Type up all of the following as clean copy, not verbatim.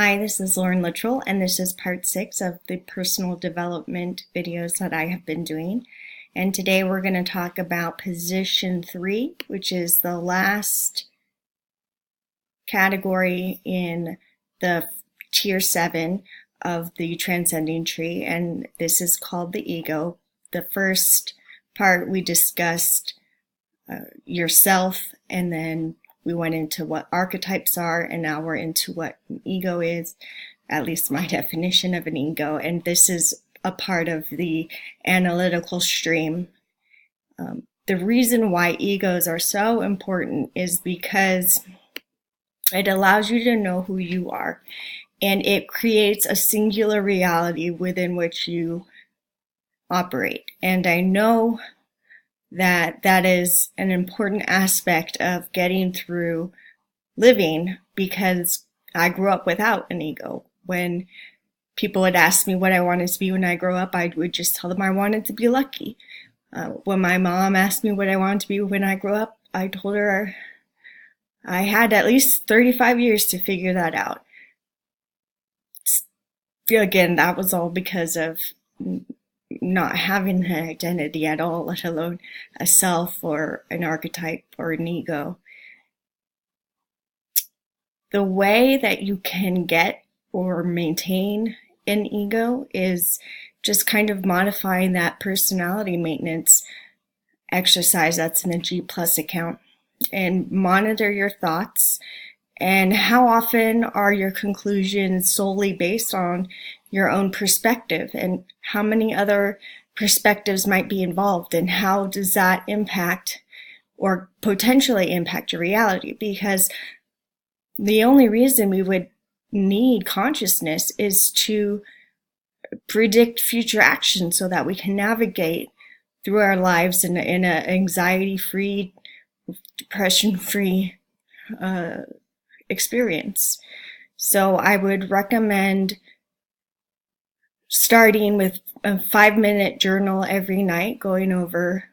Hi, this is Lauren Littrell, and this is part 6 of the personal development videos that I have been doing. And today we're going to talk about position 3, which is the last category in the tier 7 of the Transcending tree, and this is called the ego. The first part we discussed yourself, and then we went into what archetypes are, and now we're into what an ego is, at least my definition of an ego. And this is a part of the analytical stream. The reason why egos are so important is because it allows you to know who you are, and it creates a singular reality within which you operate. And I know that is an important aspect of getting through living, because I grew up without an ego. When people would ask me what I wanted to be when I grow up, I would just tell them I wanted to be lucky. When my mom asked me what I wanted to be when I grew up, I told her I had at least 35 years to figure that out. Again, that was all because of not having an identity at all, let alone a self or an archetype or an ego. The way that you can get or maintain an ego is just kind of modifying that personality maintenance exercise that's in the G Plus account, and monitor your thoughts and how often are your conclusions solely based on your own perspective, and how many other perspectives might be involved, and how does that impact or potentially impact your reality. Because the only reason we would need consciousness is to predict future action so that we can navigate through our lives in an anxiety-free, depression-free experience. So I would recommend starting with a 5-minute journal every night, going over,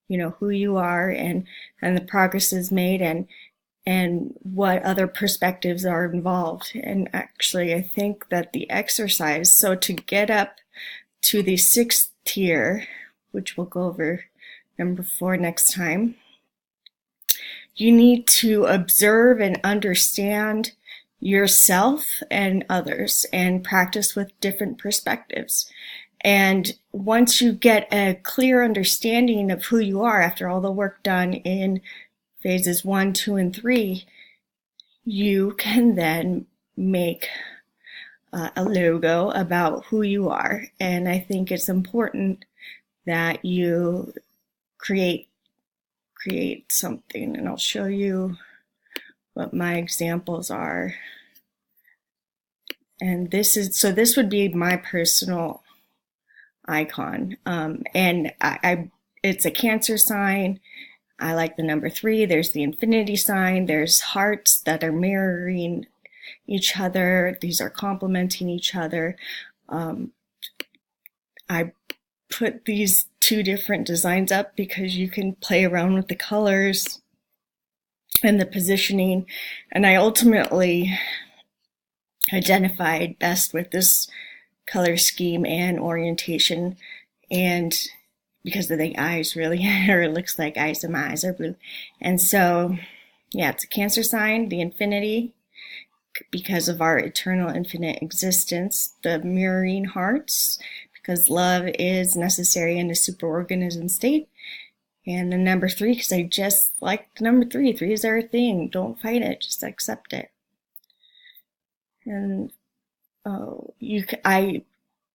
who you are and the progress is made, and what other perspectives are involved. And actually, I think that the exercise, so to get up to the 6th tier, which we'll go over number 4 next time, you need to observe and understand yourself and others and practice with different perspectives. And once you get a clear understanding of who you are after all the work done in phases 1, 2, and 3, you can then make a logo about who you are. And I think it's important that you create something, and I'll show you what my examples are. And this would be my personal icon. And it's a Cancer sign. I like the number 3. There's the infinity sign. There's hearts that are mirroring each other. These are complementing each other. I put these 2 different designs up because you can play around with the colors and the positioning. And I ultimately identified best with this color scheme and orientation, and because of the eyes, really, or it looks like eyes, and my eyes are blue. And so, yeah, it's a Cancer sign, the infinity, because of our eternal infinite existence, the mirroring hearts, because love is necessary in a superorganism state, and the number 3, because I just like the number 3. 3 is our thing. Don't fight it, just accept it. And I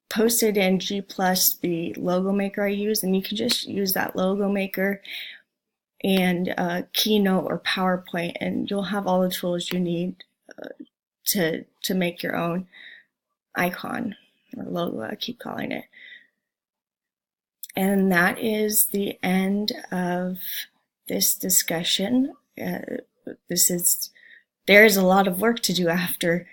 posted in G Plus the logo maker I use, and you can just use that logo maker and Keynote or PowerPoint, and you'll have all the tools you need to make your own icon or logo. I keep calling it. And that is the end of this discussion. There is a lot of work to do after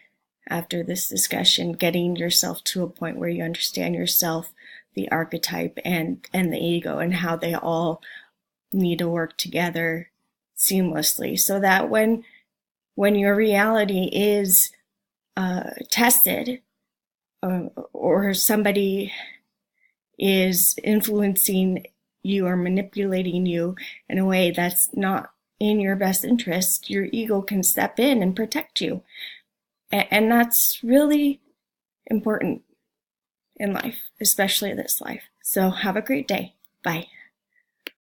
this discussion, getting yourself to a point where you understand yourself, the archetype, and the ego, and how they all need to work together seamlessly, so that when your reality is tested, or somebody is influencing you or manipulating you in a way that's not in your best interest, your ego can step in and protect you. And that's really important in life, especially this life. So have a great day. Bye.